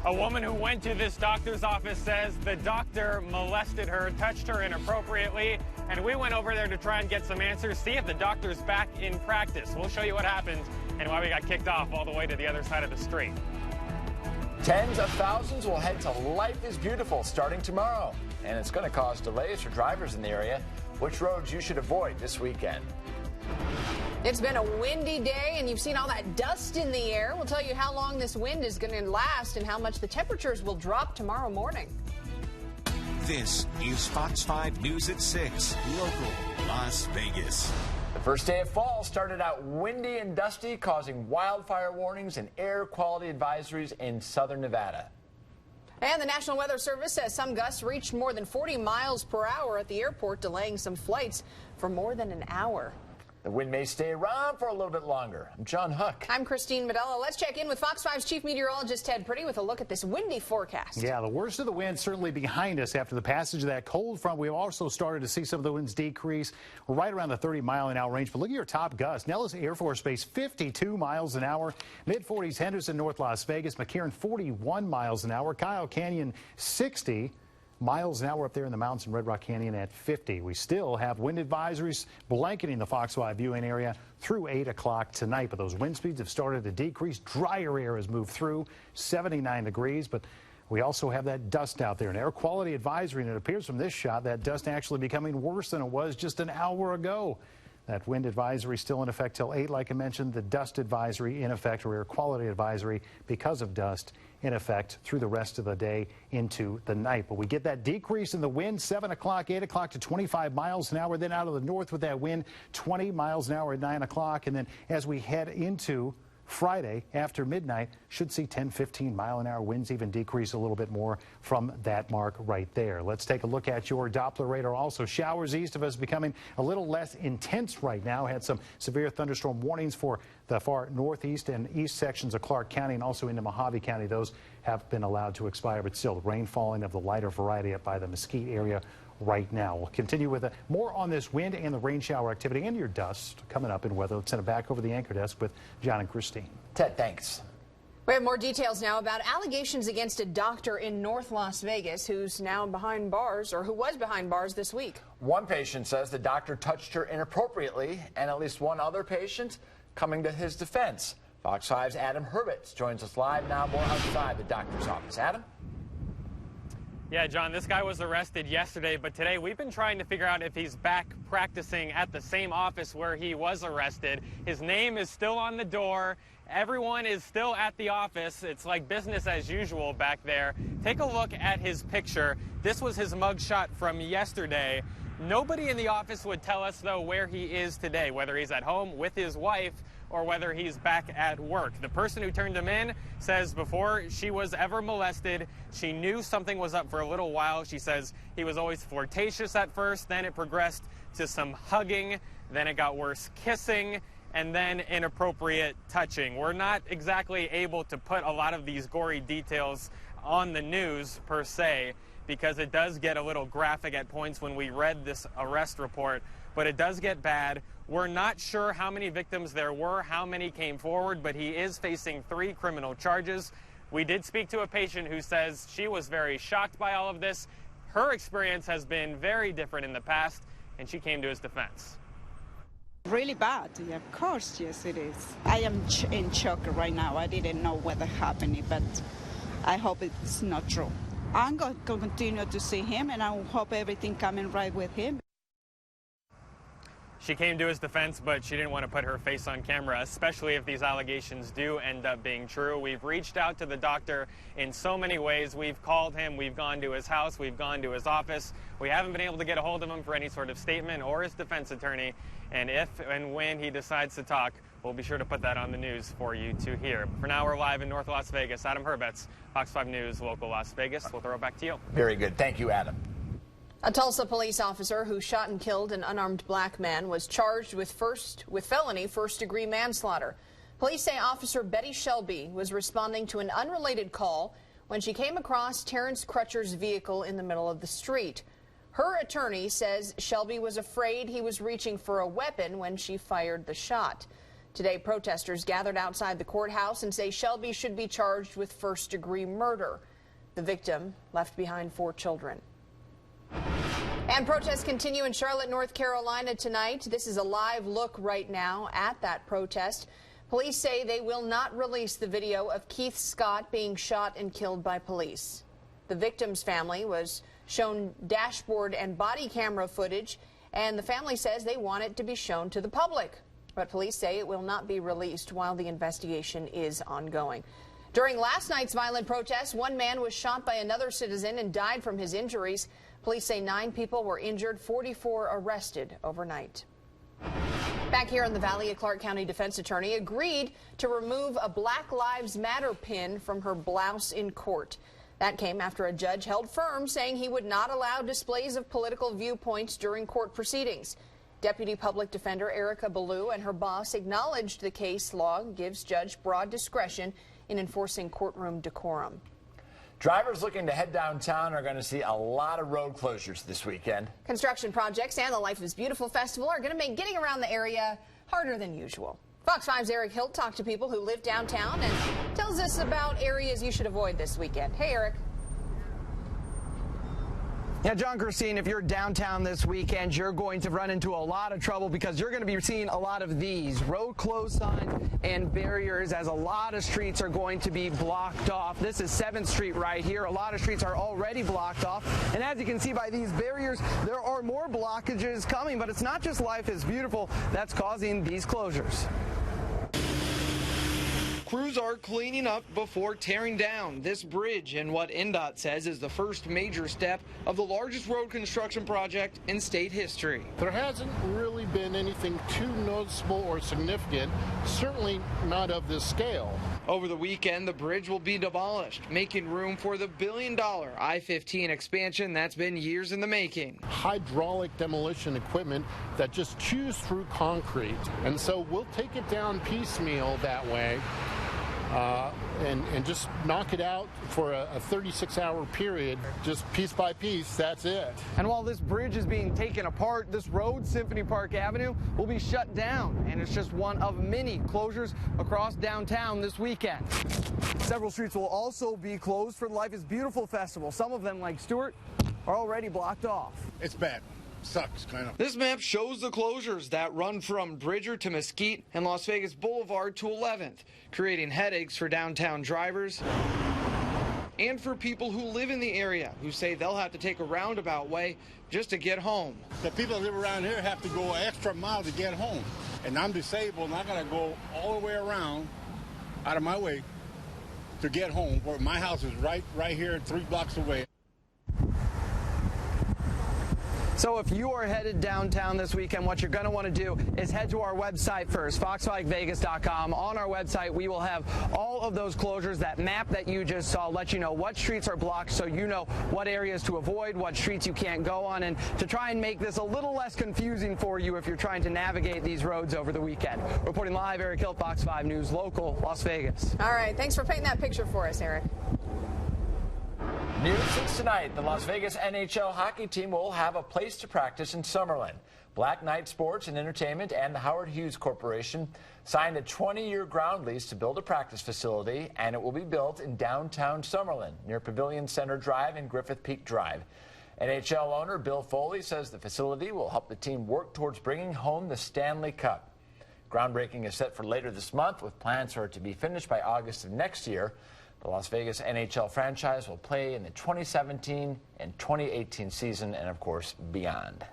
A woman who went to this doctor's office says the doctor molested her, touched her inappropriately, and we went over there to try and get some answers, see if the doctor's back in practice. We'll show you what happened and why we got kicked off all the way to the other side of the street. Tens of thousands will head to Life is Beautiful starting tomorrow, and it's going to cause delays for drivers in the area. Which roads you should avoid this weekend? It's been a windy day, and you've seen all that dust in the air. We'll tell you how long this wind is going to last and how much the temperatures will drop tomorrow morning. This is Fox 5 News at 6, local Las Vegas. The first day of fall started out windy and dusty, causing wildfire warnings and air quality advisories in southern Nevada. And the National Weather Service says some gusts reached more than 40 miles per hour at the airport, delaying some flights for more than an hour. The wind may stay around for a little bit longer. I'm John Huck. I'm Christine Medella. Let's check in with Fox 5's chief meteorologist Ted Pretty with a look at this windy forecast. Yeah, the worst of the wind certainly behind us after the passage of that cold front. We've also started to see some of the winds decrease. We're right around the 30-mile-an-hour range. But look at your top gust. Nellis Air Force Base, 52 miles an hour. Mid-40s, Henderson, North Las Vegas. McCarran, 41 miles an hour. Kyle Canyon, 60 miles an hour up there in the mountains in Red Rock Canyon at 50. We still have wind advisories blanketing the Fox 5 viewing area through 8 o'clock tonight, but those wind speeds have started to decrease. Drier air has moved through, 79 degrees, but we also have that dust out there, an air quality advisory, and it appears from this shot that dust actually becoming worse than it was just an hour ago. That wind advisory still in effect till 8, like I mentioned. The dust advisory in effect, or air quality advisory because of dust in effect through the rest of the day into the night. But we get that decrease in the wind, 7 o'clock, 8 o'clock to 25 miles an hour. Then out of the north with that wind, 20 miles an hour at 9 o'clock. And then as we head into Friday after midnight, should see 10, 15 mile an hour winds, even decrease a little bit more from that mark right there. Let's take a look at your Doppler radar. Also, showers east of us becoming a little less intense right now. Had some severe thunderstorm warnings for the far northeast and east sections of Clark County and also into Mojave County. Those have been allowed to expire, but still rain falling of the lighter variety up by the Mesquite area right now. We'll continue with more on this wind and the rain shower activity and your dust coming up in weather. Let's send it back over the anchor desk with John and Christine. Ted, thanks. We have more details now about allegations against a doctor in North Las Vegas who's now behind bars, or who was behind bars this week. One patient says the doctor touched her inappropriately, and at least one other patient coming to his defense. Fox 5's Adam Hurwitz joins us live now, more outside the doctor's office. Adam? Yeah, John, this guy was arrested yesterday, but today we've been trying to figure out if he's back practicing at the same office where he was arrested. His name is still on the door. Everyone is still at the office. It's like business as usual back there. Take a look at his picture. This was his mugshot from yesterday. Nobody in the office would tell us, though, where he is today, whether he's at home with his wife or whether he's back at work. The person who turned him in says before she was ever molested, she knew something was up for a little while. She says he was always flirtatious at first, then it progressed to some hugging, then it got worse kissing, and then inappropriate touching. We're not exactly able to put a lot of these gory details on the news per se, because it does get a little graphic at points when we read this arrest report, but it does get bad. We're not sure how many victims there were, how many came forward, but he is facing 3 criminal charges. We did speak to a patient who says she was very shocked by all of this. Her experience has been very different in the past, and she came to his defense. Really bad, yeah, of course, yes it is. I am in shock right now. I didn't know what happened, but I hope it's not true. I'm going to continue to see him, and I hope everything coming right with him. She came to his defense, but she didn't want to put her face on camera, especially if these allegations do end up being true. We've reached out to the doctor in so many ways. We've called him, we've gone to his house, we've gone to his office. We haven't been able to get a hold of him for any sort of statement or his defense attorney. And if and when he decides to talk, we'll be sure to put that on the news for you to hear. For now, we're live in North Las Vegas. Adam Hurwitz, Fox 5 News, local Las Vegas. We'll throw it back to you. Very good. Thank you, Adam. A Tulsa police officer who shot and killed an unarmed black man was charged with felony first-degree manslaughter. Police say Officer Betty Shelby was responding to an unrelated call when she came across Terrence Crutcher's vehicle in the middle of the street. Her attorney says Shelby was afraid he was reaching for a weapon when she fired the shot. Today, protesters gathered outside the courthouse and say Shelby should be charged with first-degree murder. The victim left behind 4 children. And protests continue in Charlotte, North Carolina tonight. This is a live look right now at that protest. Police say they will not release the video of Keith Scott being shot and killed by police. The victim's family was shown dashboard and body camera footage, and the family says they want it to be shown to the public. But police say it will not be released while the investigation is ongoing. During last night's violent protests, 1 man was shot by another citizen and died from his injuries. Police say 9 people were injured, 44 arrested overnight. Back here in the Valley, a Clark County defense attorney agreed to remove a Black Lives Matter pin from her blouse in court. That came after a judge held firm, saying he would not allow displays of political viewpoints during court proceedings. Deputy Public Defender Erica Ballou and her boss acknowledged the case law gives judge broad discretion in enforcing courtroom decorum. Drivers looking to head downtown are going to see a lot of road closures this weekend. Construction projects and the Life is Beautiful Festival are going to make getting around the area harder than usual. Fox 5's Eric Hilt talked to people who live downtown and tells us about areas you should avoid this weekend. Hey, Eric. Yeah, John, Christine, if you're downtown this weekend, you're going to run into a lot of trouble because you're going to be seeing a lot of these road closed signs and barriers, as a lot of streets are going to be blocked off. This is 7th Street right here. A lot of streets are already blocked off. And as you can see by these barriers, there are more blockages coming. But it's not just Life is Beautiful that's causing these closures. Crews are cleaning up before tearing down this bridge in what NDOT says is the first major step of the largest road construction project in state history. There hasn't really been anything too noticeable or significant, certainly not of this scale. Over the weekend, the bridge will be demolished, making room for the billion-dollar I-15 expansion that's been years in the making. Hydraulic demolition equipment that just chews through concrete, and so we'll take it down piecemeal that way. And just knock it out for a 36-hour period, just piece by piece, that's it. And while this bridge is being taken apart, this road, Symphony Park Avenue, will be shut down, and it's just one of many closures across downtown this weekend. Several streets will also be closed for the Life is Beautiful Festival. Some of them, like Stewart, are already blocked off. It's bad. Sucks, kind of. This map shows the closures that run from Bridger to Mesquite and Las Vegas Boulevard to 11th, creating headaches for downtown drivers and for people who live in the area, who say they'll have to take a roundabout way just to get home. The people that live around here have to go an extra mile to get home. And I'm disabled, and I got to go all the way around, out of my way, to get home. Where my house is right here, 3 blocks away. So if you are headed downtown this weekend, what you're going to want to do is head to our website first, fox5vegas.com. On our website, we will have all of those closures. That map that you just saw let you know what streets are blocked, so you know what areas to avoid, what streets you can't go on, and to try and make this a little less confusing for you if you're trying to navigate these roads over the weekend. Reporting live, Eric Hill, Fox 5 News Local, Las Vegas. All right, thanks for painting that picture for us, Eric. News 6 tonight, the Las Vegas NHL hockey team will have a place to practice in Summerlin. Black Knight Sports and Entertainment and the Howard Hughes Corporation signed a 20-year ground lease to build a practice facility, and it will be built in downtown Summerlin, near Pavilion Center Drive and Griffith Peak Drive. NHL owner Bill Foley says the facility will help the team work towards bringing home the Stanley Cup. Groundbreaking is set for later this month, with plans for it to be finished by August of next year. The Las Vegas NHL franchise will play in the 2017 and 2018 season and, of course, beyond.